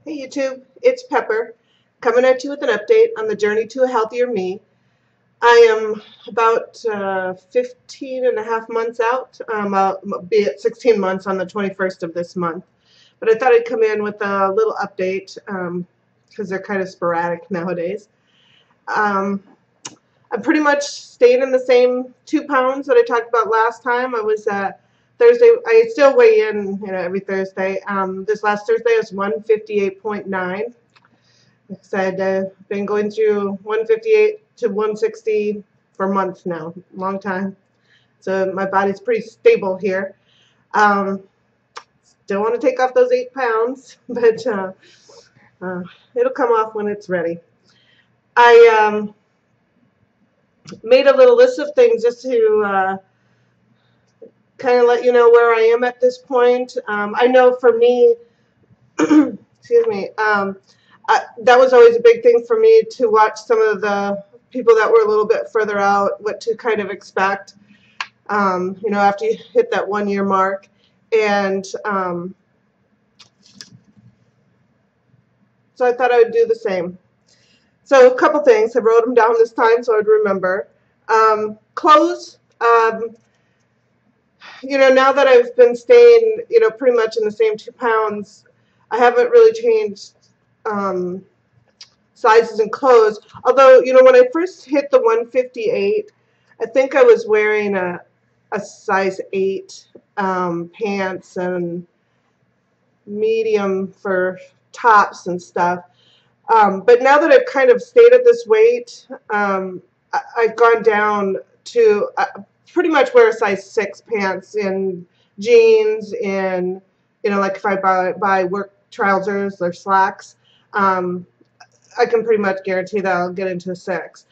Hey YouTube, it's Pepper, coming at you with an update on the journey to a healthier me. I am about 15 and a half months out. I'll be at 16 months on the 21st of this month. But I thought I'd come in with a little update because they're kind of sporadic nowadays. Um, I'm pretty much staying in the same 2 pounds that I talked about last time. I was Thursday. I still weigh in, every Thursday. This last Thursday I was 158.9. Like I said, I've been going through 158 to 160 for months now, long time. So my body's pretty stable here. Um, Still want to take off those 8 pounds, but it'll come off when it's ready. I made a little list of things just to kind of let you know where I am at this point. I know for me, excuse me, that was always a big thing for me to watch some of the people that were a little bit further out, what to kind of expect, after you hit that 1 year mark. And so I thought I would do the same. So a couple things. I wrote them down this time so I'd remember. Clothes. Now that I've been staying, pretty much in the same 2 pounds, I haven't really changed sizes and clothes. Although, when I first hit the 158, I think I was wearing a size 8 pants and medium for tops and stuff. But now that I've kind of stayed at this weight, I've gone down to pretty much wear a size 6 pants in jeans, in, like if I buy work trousers or slacks, I can pretty much guarantee that I'll get into a 6.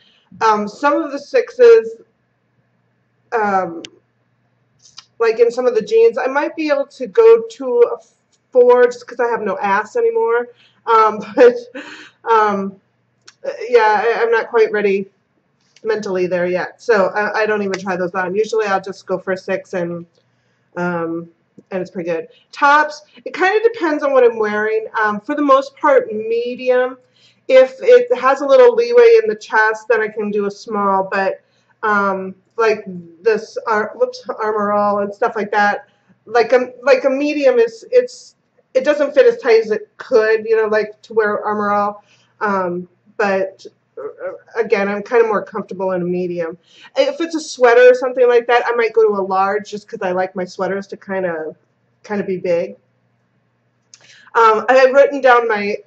Some of the 6s, like in some of the jeans, I might be able to go to a 4 just because I have no ass anymore. Yeah, I'm not quite ready mentally there yet, so I don't even try those on. Usually I'll just go for a 6, and it's pretty good. Tops, it kind of depends on what I'm wearing. For the most part, medium. If it has a little leeway in the chest, then I can do a small, but like this Armor All and stuff like that, like a medium it doesn't fit as tight as it could, like to wear Armor All. But again, I'm kind of more comfortable in a medium. If it's a sweater or something like that, I might go to a large just because I like my sweaters to kind of be big. I had written down my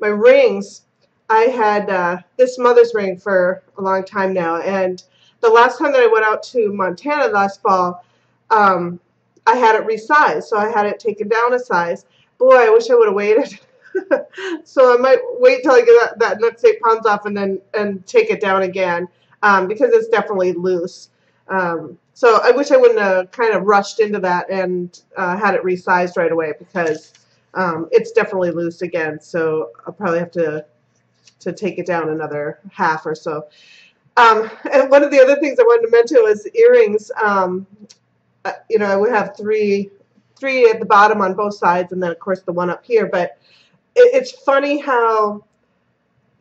rings. I had this mother's ring for a long time now, and the last time that I went out to Montana last fall, I had it resized, so I had it taken down a size. Boy, I wish I would have waited. So I might wait till I get that next 8 pounds off and take it down again, because it's definitely loose. So I wish I wouldn't have kind of rushed into that and had it resized right away, because it's definitely loose again. So I'll probably have to take it down another half or so. And one of the other things I wanted to mention was earrings. I would have three at the bottom on both sides, and then of course the one up here. But it's funny how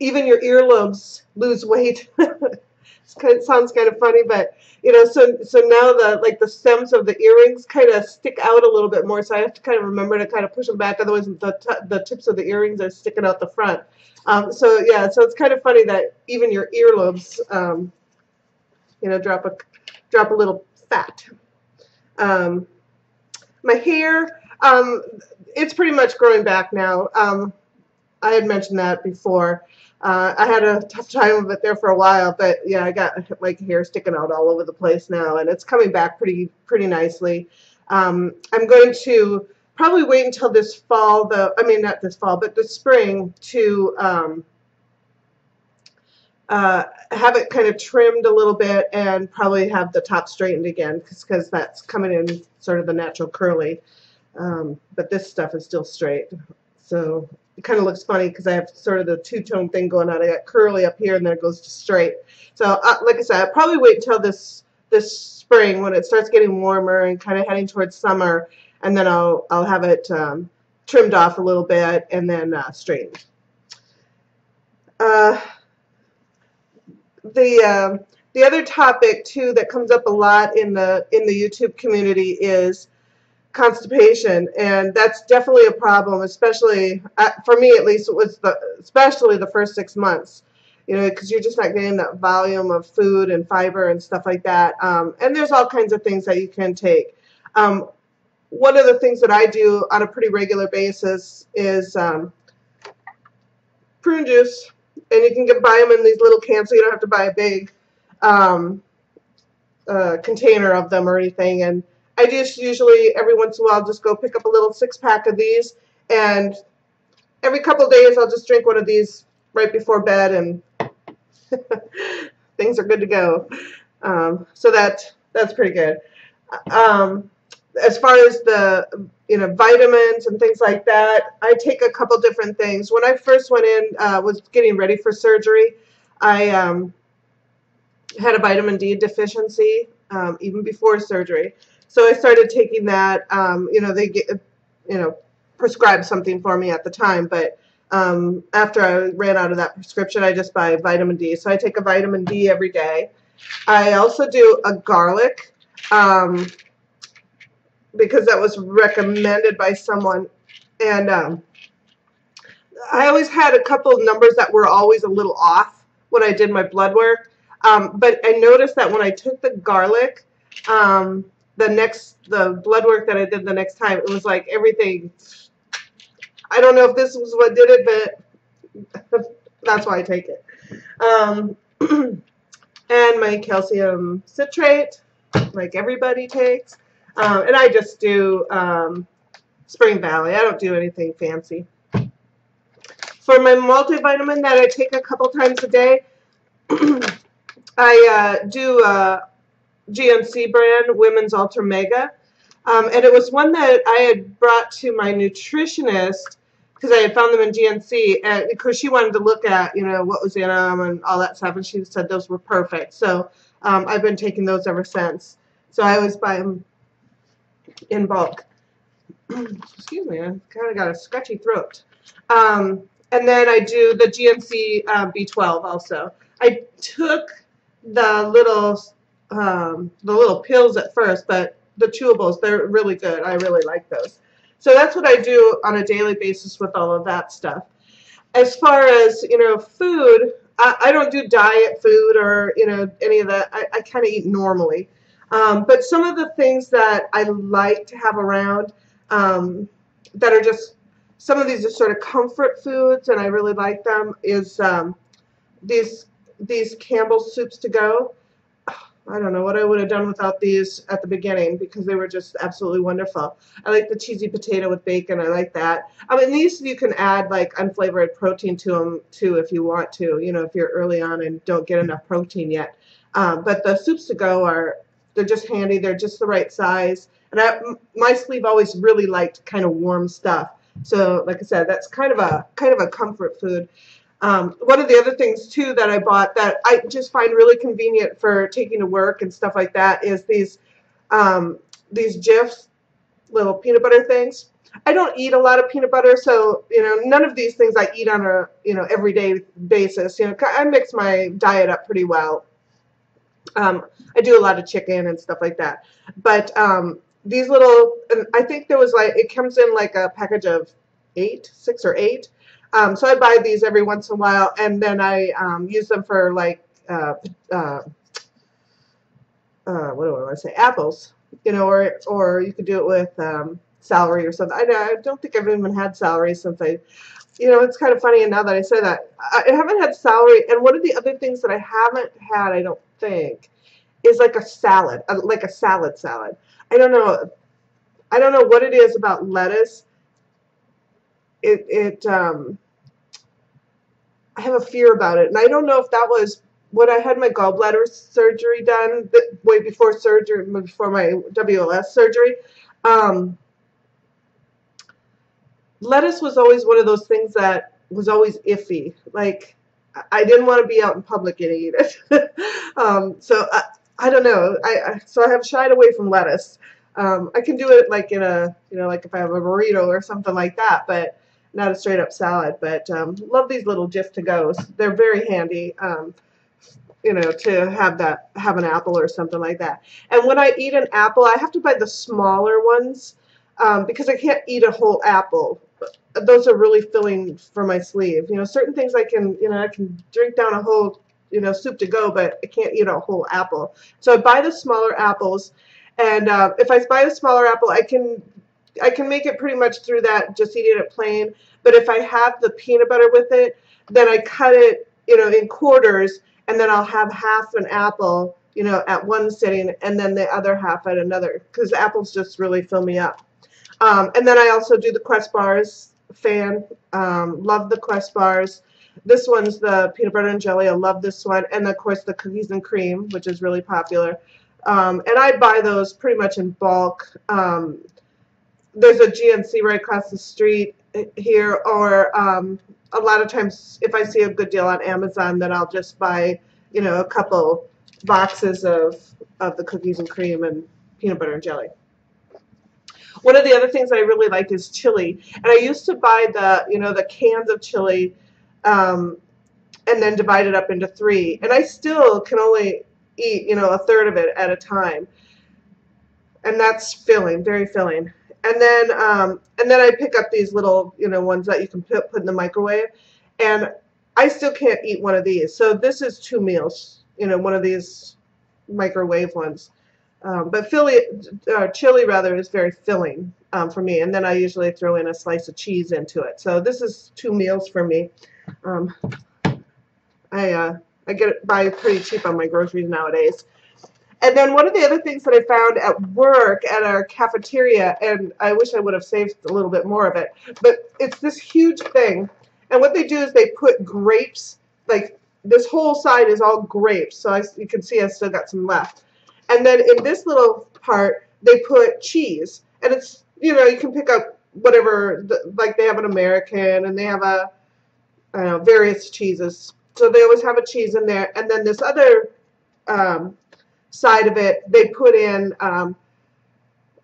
even your earlobes lose weight. It sounds kind of funny, but so now the stems of the earrings kind of stick out a little bit more. So I have to kind of remember to kind of push them back, otherwise the tips of the earrings are sticking out the front. So yeah, so it's kind of funny that even your earlobes, drop a little fat. My hair, it's pretty much growing back now. I had mentioned that before. I had a tough time with it there for a while, but yeah, I got like hair sticking out all over the place now, and it's coming back pretty nicely. I'm going to probably wait until this fall, not this fall, but the spring, to have it kind of trimmed a little bit and probably have the top straightened again, because that's coming in sort of the natural curly. But this stuff is still straight, so it kind of looks funny because I have sort of the two-tone thing going on. I got curly up here and then it goes to straight. So like I said, I'll probably wait until this spring when it starts getting warmer and kind of heading towards summer, and then I'll have it trimmed off a little bit and then strained. Uh, the other topic too that comes up a lot in the YouTube community is constipation, and that's definitely a problem, especially for me at least. It was especially the first 6 months, you know, because you're just not getting that volume of food and fiber and stuff like that. And there's all kinds of things that you can take. One of the things that I do on a pretty regular basis is prune juice, and you can buy them in these little cans, so you don't have to buy a big container of them or anything. And I just usually every once in a while just go pick up a little 6-pack of these, and every couple of days I'll just drink one of these right before bed, and things are good to go. So that's pretty good. As far as the vitamins and things like that, I take a couple different things. When I first went in, was getting ready for surgery, I had a vitamin D deficiency even before surgery. So I started taking that. They prescribed something for me at the time, but after I ran out of that prescription, I just buy vitamin D. So I take a vitamin D every day. I also do a garlic because that was recommended by someone, and I always had a couple of numbers that were always a little off when I did my blood work. But I noticed that when I took the garlic, the blood work that I did the next time, it was like everything. I don't know if this was what did it, but that's why I take it. And my calcium citrate, like everybody takes. And I just do Spring Valley. I don't do anything fancy. For my multivitamin that I take a couple times a day, I do GNC brand Women's Ultra Mega. And it was one that I had brought to my nutritionist because I had found them in GNC, and because she wanted to look at, what was in them and all that stuff, and she said those were perfect. So I've been taking those ever since. So I always buy them in bulk. Excuse me, I kind of got a scratchy throat. And then I do the GNC B12 also. I took the little pills at first, but the chewables, they're really good. I really like those. So that's what I do on a daily basis with all of that stuff. As far as, food, I don't do diet food or, any of that. I kind of eat normally. But some of the things that I like to have around that are just, some of these are sort of comfort foods, and I really like them, is these Campbell's soups to go. I don't know what I would have done without these at the beginning, because they were just absolutely wonderful. I like the cheesy potato with bacon. I like that. I mean, these you can add like unflavored protein to them too if you want to, if you're early on and don't get enough protein yet. But the soups to go they're just handy. They're just the right size. And my sleeve always really liked kind of warm stuff. So like I said, that's kind of a comfort food. One of the other things too that I bought that I just find really convenient for taking to work and stuff like that is these Jifs little peanut butter things. I don't eat a lot of peanut butter, so none of these things I eat on a everyday basis. I mix my diet up pretty well. I do a lot of chicken and stuff like that. But these little, I think there was it comes in like a package of 6 or 8. So I buy these every once in a while, and then I use them for like what do I want to say? Apples, or you could do it with celery or something. I don't think I've even had celery since it's kind of funny. And now that I say that, I haven't had celery. And one of the other things that I haven't had, I don't think, is like a salad, like a salad. I don't know what it is about lettuce. I have a fear about it, and I don't know if that was when I had my gallbladder surgery done, way before surgery, before my WLS surgery. Lettuce was always one of those things that was always iffy. Like, I didn't want to be out in public and eat it. So I don't know. So I have shied away from lettuce. I can do it like in a, like if I have a burrito or something like that, but not a straight up salad. But love these little Jif to goes. They're very handy. To have an apple or something like that. And when I eat an apple, I have to buy the smaller ones because I can't eat a whole apple. Those are really filling for my sleeve. Certain things I can drink down a whole, soup to go, but I can't eat a whole apple. So I buy the smaller apples, and if I buy a smaller apple, I can make it pretty much through that, just eating it plain. But if I have the peanut butter with it, then I cut it, in quarters, and then I'll have half an apple, at one sitting, and then the other half at another, because apples just really fill me up. And then I also do the Quest bars. Fan. Love the Quest bars. This one's the peanut butter and jelly. I love this one. And of course the cookies and cream, which is really popular. And I buy those pretty much in bulk. There's a GNC right across the street here, or a lot of times if I see a good deal on Amazon, then I'll just buy, a couple boxes of the cookies and cream and peanut butter and jelly. One of the other things I really like is chili, and I used to buy the cans of chili, and then divide it up into 3, and I still can only eat a third of it at a time, and that's filling, very filling. And then I pick up these little ones that you can put in the microwave, and I still can't eat one of these. So this is 2 meals, one of these microwave ones. But chili rather is very filling for me, and then I usually throw in a slice of cheese into it. So this is 2 meals for me. I get it buy pretty cheap on my groceries nowadays. And then one of the other things that I found at work at our cafeteria, and I wish I would have saved a little bit more of it, but it's this huge thing. And what they do is they put grapes, like this whole side is all grapes. So you can see I still got some left. And then in this little part, they put cheese. And it's, you can pick up whatever, like they have an American and they have various cheeses. So they always have a cheese in there. And then this other side of it, they put in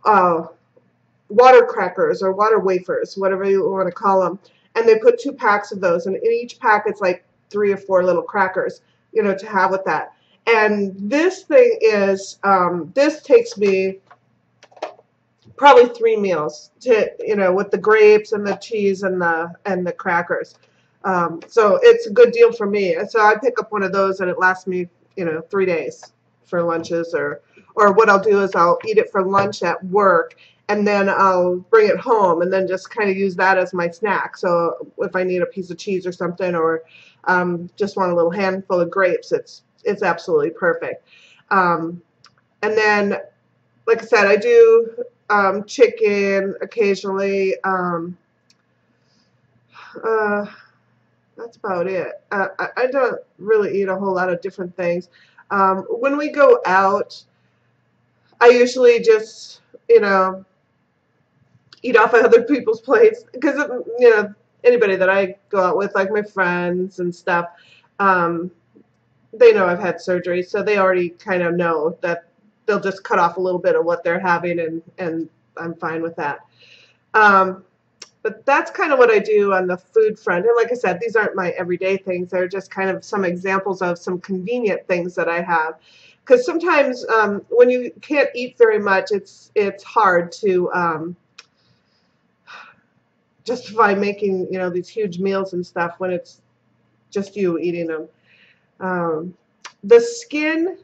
water crackers or water wafers, whatever you want to call them. And they put 2 packs of those. And in each pack, it's like 3 or 4 little crackers, to have with that. And this thing is, this takes me probably 3 meals to, with the grapes and the cheese and the crackers. So it's a good deal for me. So I pick up one of those and it lasts me, 3 days for lunches, or what I'll do is I'll eat it for lunch at work, and then I'll bring it home and then just kind of use that as my snack. So if I need a piece of cheese or something, or just want a little handful of grapes, it's absolutely perfect. And then, like I said, I do chicken occasionally. That's about it. I don't really eat a whole lot of different things. When we go out, I usually just, eat off of other people's plates, because, anybody that I go out with, like my friends and stuff, they know I've had surgery, so they already kind of know that they'll just cut off a little bit of what they're having, and I'm fine with that. But that's kind of what I do on the food front. And like I said, these aren't my everyday things. They're just kind of some examples of some convenient things that I have. Because sometimes when you can't eat very much, it's hard to justify making these huge meals and stuff when it's just you eating them. The skin,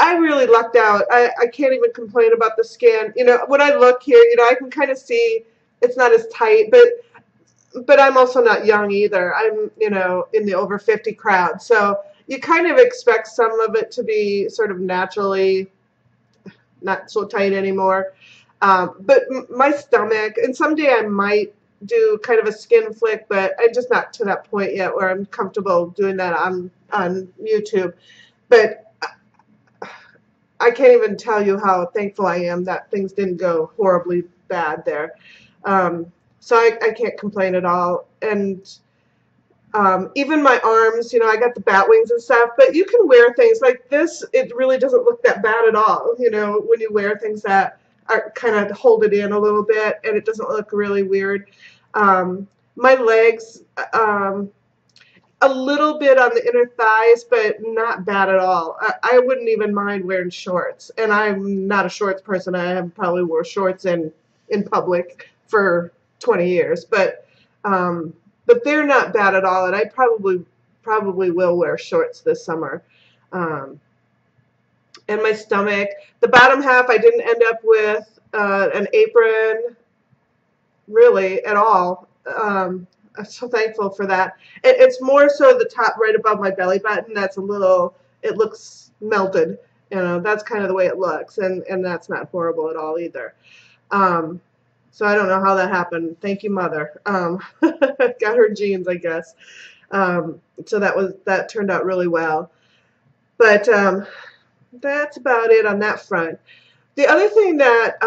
I really lucked out. I can't even complain about the skin. When I look here, I can kind of see it's not as tight, but I'm also not young either. I'm, in the over 50 crowd. So you kind of expect some of it to be sort of naturally not so tight anymore. But my stomach, and someday I might do kind of a skin flick, but I'm just not to that point yet where I'm comfortable doing that on YouTube. But I can't even tell you how thankful I am that things didn't go horribly bad there. So I can't complain at all. And Even my arms, I got the bat wings and stuff, but you can wear things like this. It really doesn't look that bad at all, when you wear things that are kind of hold it in a little bit, and it doesn't look really weird. My legs, a little bit on the inner thighs, but not bad at all. I wouldn't even mind wearing shorts, and I'm not a shorts person. I have probably wore shorts in public for 20 years, but they're not bad at all, and I probably will wear shorts this summer. And my stomach, the bottom half, I didn't end up with an apron really at all. I'm so thankful for that. It's more so the top right above my belly button that's a little, it looks melted. That's kind of the way it looks, and that's not horrible at all either. So I don't know how that happened. Thank you, Mother. Got her genes, I guess. So that turned out really well. But that's about it on that front. The other thing that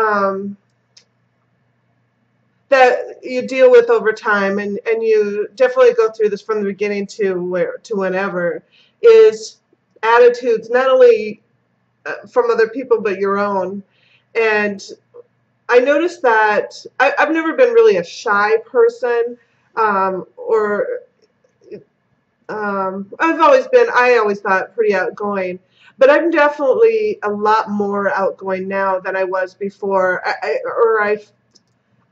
that you deal with over time, and you definitely go through this from the beginning to whenever, is attitudes, not only from other people but your own. And I noticed that I've never been really a shy person, I always thought pretty outgoing, but I'm definitely a lot more outgoing now than I was before.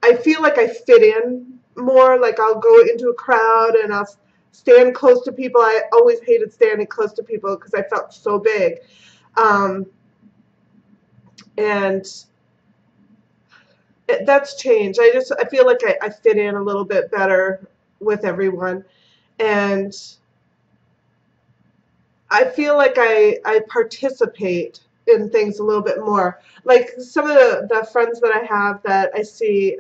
I feel like I fit in more. Like I'll go into a crowd and I'll stand close to people. I always hated standing close to people because I felt so big. That's changed. I feel like I fit in a little bit better with everyone, and I feel like I participate in things a little bit more. Like some of the friends that I have that I see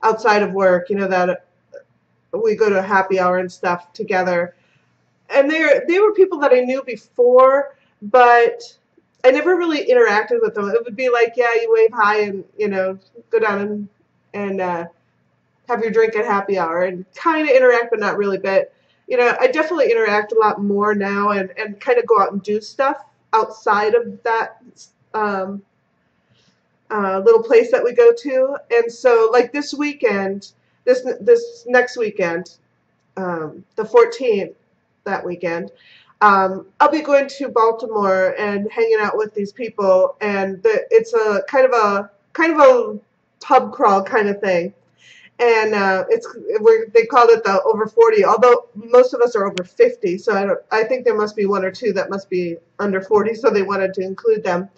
outside of work, that we go to a happy hour and stuff together, and they were people that I knew before, but I never really interacted with them. It would be like, yeah, you wave hi and, go down and have your drink at happy hour and kind of interact, but not really. But, I definitely interact a lot more now and kind of go out and do stuff outside of that little place that we go to. And so, like this weekend, this next weekend, the 14th, that weekend, I'll be going to Baltimore and hanging out with these people, and it's a kind of a pub crawl kind of thing, and they called it the over 40. Although most of us are over 50, so I think there must be one or two that must be under 40, so they wanted to include them.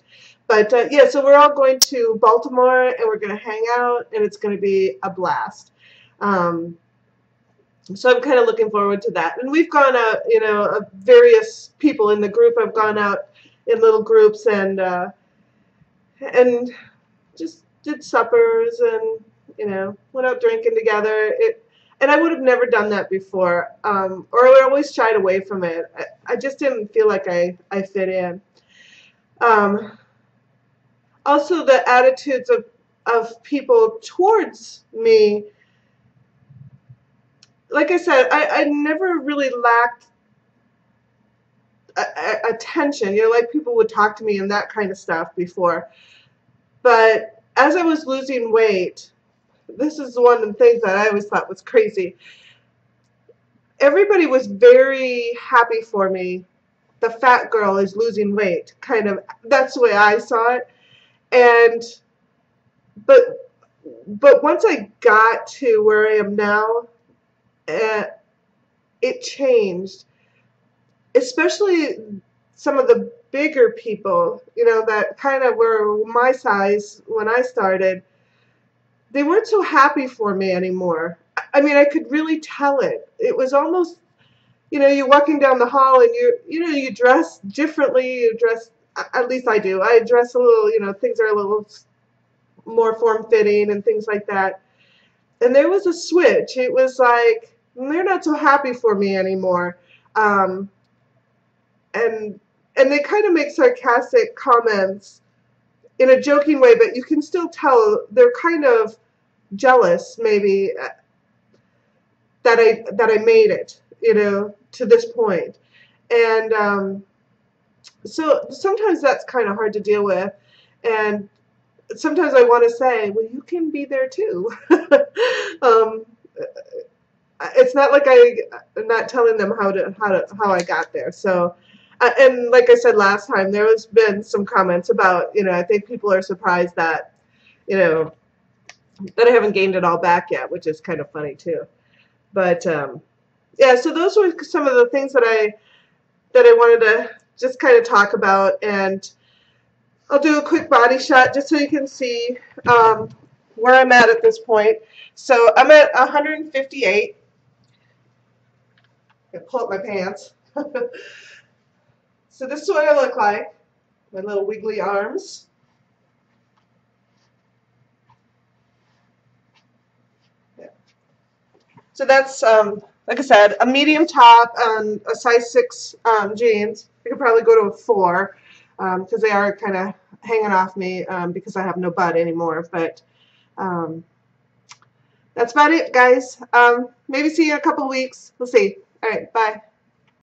But yeah, so we're all going to Baltimore and we're going to hang out, and it's going to be a blast. So I'm kind of looking forward to that. And we've gone out, various people in the group have gone out in little groups and just did suppers and, went out drinking together. And I would have never done that before, or I always shied away from it. I just didn't feel like I fit in. Also, the attitudes of people towards me, like I said, I never really lacked attention. Like people would talk to me and that kind of stuff before. But as I was losing weight, this is one of the things that I always thought was crazy. Everybody was very happy for me. The fat girl is losing weight, kind of. That's the way I saw it. But once I got to where I am now, it changed, especially some of the bigger people, that kind of were my size when I started. They weren't so happy for me anymore. I mean, I could really tell it. It was almost, you're walking down the hall and you dress differently. You dress, at least I do. I dress a little, things are a little more form-fitting and things like that. And there was a switch. It was like, they're not so happy for me anymore. And they kind of make sarcastic comments in a joking way, but you can still tell they're kind of jealous, maybe, I made it, you know, to this point. And so sometimes that's kind of hard to deal with, and sometimes I want to say, well, you can be there too. um, it's not like I'm not telling them how I got there. So, and like I said last time, there has been some comments about, you know, I think people are surprised that, you know, that I haven't gained it all back yet, which is kind of funny too. But yeah, so those were some of the things that I wanted to just kind of talk about, and I'll do a quick body shot just so you can see where I'm at this point. So I'm at 158. I pull up my pants. So this is what I look like. My little wiggly arms. Yeah. So that's, like I said, a medium top and a size 6 jeans. I could probably go to a 4 because they are kind of hanging off me because I have no butt anymore. But that's about it, guys. Maybe see you in a couple of weeks. We'll see. All right, bye.